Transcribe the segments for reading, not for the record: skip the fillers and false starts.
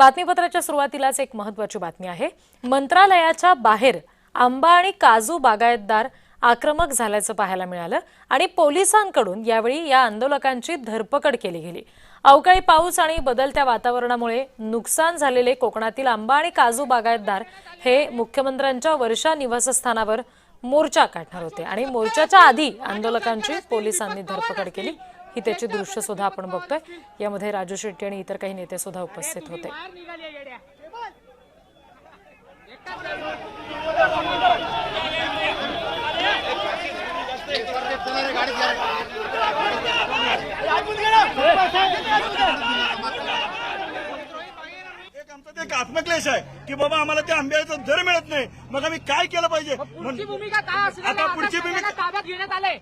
बातमीपत्राच्या सुरुवातीलाच एक महत्त्वाची बातमी आहे। मंत्रालयाच्या बाहेर आंबा आणि काजू बागायतदार आक्रमक झाल्याचं पाहायला मिळालं आणि पोलिसांकडून यावेळी या आंदोलकांची धरपकड केली गेली। अवकाळी पाऊस आणि बदलत्या वातावरणामुळे नुकसान झालेले कोकणातील आंबा आणि काजू बागायतदार हे मुख्यमंत्र्यांच्या वर्षा निवासस्थानावर मोर्चा काढणार होते आणि मोर्चाच्या आधी आंदोलकांची पोलिसांनी धरपकड केली। ही त्याची दृश्य सुद्धा आपण बघतोय। यामध्ये राजू शेट्टी आणि इतर काही नेते सुद्धा उपस्थित होते। एक आत्मक्लेश आहे की बाबा आम्हाला त्या आंब्याचा दर मिळत नाही, मग आम्ही काय केलं पाहिजे। आता पुढची भूमिका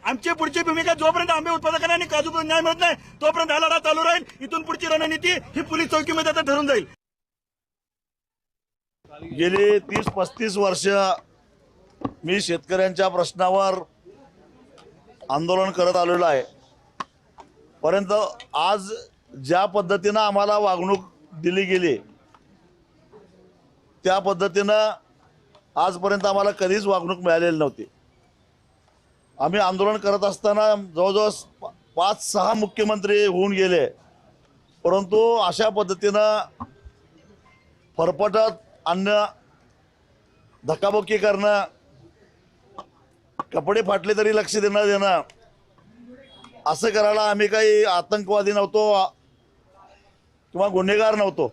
आमची पुढची भूमिका जोपर्यंत आंबे उत्पादकांना आणि काजू न्याय मिळत नाही तोपर्यंत हा लढा चालू राहील। इथून पुढची रणनीती ही पोलीस चौकीमध्ये आता ठरून जाईल। गेली 30-35 वर्ष मी शेतकऱ्यांच्या प्रश्नावर आंदोलन करत आलेलो आहे, परंतु आज ज्या पद्धतीनं आम्हाला वागणूक दिली गेली त्या पद्धतीनं आजपर्यंत आम्हाला कधीच वागणूक मिळालेली नव्हती। आम्ही आंदोलन करत असताना जवळजवळ 5-6 मुख्यमंत्री होऊन गेले, परंतु अशा पद्धतीनं फरफटत आणणं, धक्काबुक्की करणं, कपडे फाटले तरी लक्ष देणं असं करायला आम्ही काही आतंकवादी नव्हतो किंवा गुन्हेगार नव्हतो।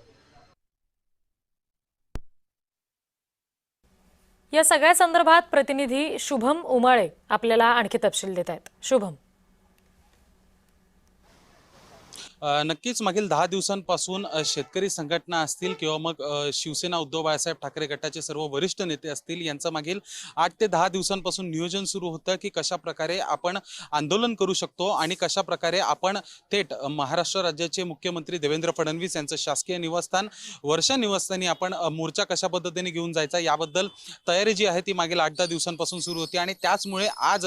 या सगळ्या संदर्भात प्रतिनिधी शुभम उमाळे आपल्याला आणखी तपशील देत आहेत। शुभम, नक्कीच मागील 10 दिवसांपासून शेतकरी संघटना असतील किंवा मग शिवसेना उद्धव बाळासाहेब ठाकरे गटाचे सर्व वरिष्ठ नेते असतील यांचं मागील 8 ते 10 दिवसांपासून नियोजन सुरू होतं की कशा प्रकारे आपण आंदोलन करू शकतो आणि कशा प्रकारे आपण थेट महाराष्ट्र राज्याचे मुख्यमंत्री देवेंद्र फडणवीस यांचं शासकीय निवासस्थान वर्षा निवासस्थानी आपण मोर्चा कशा पद्धतीने घेऊन जायचा याबद्दल तयारी जी आहे ती मागील 8-10 दिवसांपासून सुरू होती आणि त्याचमुळे आज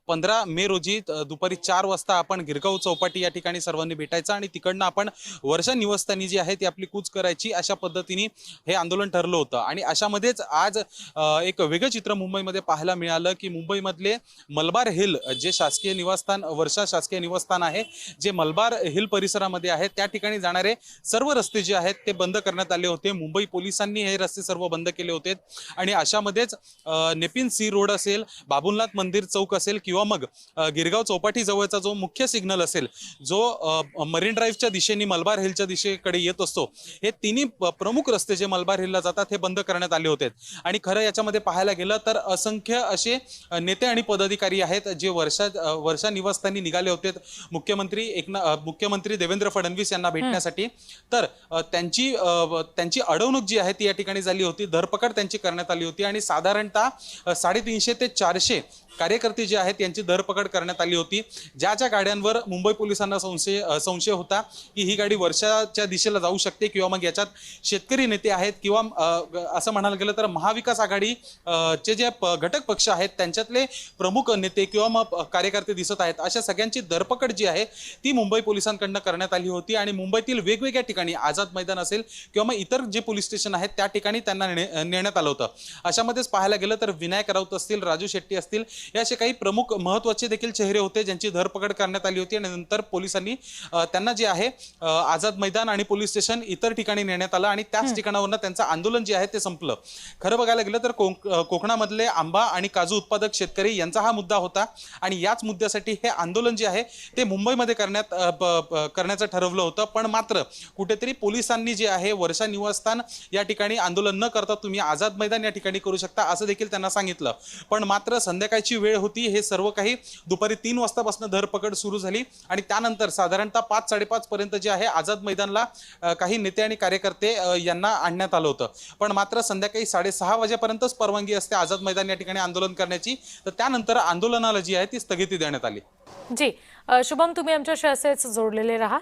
15 मे रोजी दुपारी 4 वाजता आपण गिरगाव चौपाटी या ठिकाणी सर्वांनी भेटायचं आणि तिकडनं आपण वर्षा निवासस्थानी जी आहे ती आपली कूच करायची अशा पद्धतीने हे आंदोलन ठरलं होतं। आणि अशामध्येच आज एक वेगळं चित्र मुंबईमध्ये पाहायला मिळालं की मुंबईमधले मलबार हिल जे शासकीय निवासस्थान वर्षा शासकीय निवासस्थान आहे, जे मलबार हिल परिसरामध्ये आहे त्या ठिकाणी जाणारे सर्व रस्ते जे आहेत ते बंद करण्यात आले होते। मुंबई पोलिसांनी हे रस्ते सर्व बंद केले होते आणि अशामध्येच नेपिन सी रोड असेल, बाबुलनाथ मंदिर चौक असेल किंवा मग गिरगाव चौपाटी जवळचा जो मुख्य सिग्नल असेल जो मरीन ड्राईव्हच्या दिशेने मलबार हिलच्या दिशेकडे येत असतो, हे तिन्ही प्रमुख रस्ते जे मलबार हिलला जातात हे बंद करण्यात आले होते। आणि खरं याच्यामध्ये पाहायला गेलं तर असंख्य असे नेते आणि पदाधिकारी आहेत जे वर्षा निवासस्थानी निघाले होते मुख्यमंत्री देवेंद्र फडणवीस यांना भेटण्यासाठी। तर त्यांची अडवणूक जी आहे ती या ठिकाणी झाली होती, धरपकड त्यांची करण्यात आली होती आणि साधारणतः 350 ते 400 कार्यकर्ते जे आहेत यांची धरपकड करण्यात आली होती। ज्या गाड्यांवर मुंबई पोलिसांना संशय होता की ही गाडी वर्षाच्या दिशेला जाऊ शकते किंवा मग याच्यात शेतकरी नेते आहेत किंवा असं म्हणायला गेलं तर महाविकास आघाडी चे जे घटक पक्ष आहेत त्यांच्यातले प्रमुख नेते किंवा मग कार्यकर्ते दिसत आहेत, अशा सगळ्यांची धरपकड जी आहे ती मुंबई पोलिसांकडून करण्यात आली होती। आणि मुंबईतील वेगवेगळ्या ठिकाणी आझाद मैदान असेल किंवा मग इतर जे पोलीस स्टेशन आहेत त्या ठिकाणी त्यांना नेण्यात आलं होतं। अशामध्येच पाहायला गेलं तर विनायक राऊत असतील, राजू शेट्टी असतील, हे असे काही प्रमुख महत्त्वाचे देखील चेहरे होते ज्यांची धरपकड करण्यात आली होती आणि नंतर पोलिसांनी त्यांना जे आहे आझाद मैदान आणि पोलीस स्टेशन इतर ठिकाणी नेण्यात आलं आणि त्याच ठिकाणावरून त्यांचं आंदोलन जे आहे ते संपलं। खरं बघायला गेलं तर कोकणामधले आंबा आणि काजू उत्पादक शेतकरी यांचा हा मुद्दा होता आणि याच मुद्द्यासाठी हे आंदोलन जे आहे ते मुंबईमध्ये करण्याचं ठरवलं होतं। पण मात्र कुठेतरी पोलिसांनी जे आहे वर्षा निवासस्थान या ठिकाणी आंदोलन न करता तुम्ही आझाद मैदान या ठिकाणी करू शकता असं देखील त्यांना सांगितलं। पण मात्र संध्याकाळची वेळ होती, हे सर्व काही दुपारी 3 वाजतापासून धरपकड सुरू झाली आणि त्यानंतर साधारणतः 5-5:30 पर्यंत जे आहे आझाद मैदानला काही नेते आणि कार्यकर्ते यांना आणण्यात आलं होतं। पण मात्र संध्याकाळी 6:30 वाजेपर्यंतच परवानगी असते आझाद मैदान या ठिकाणी आंदोलन करण्याची, तर त्यानंतर आंदोलनाला जी आहे ती स्थगिती देण्यात आली। जी शुभम, तुम्ही आमच्याशी असेच जोडलेले राहा।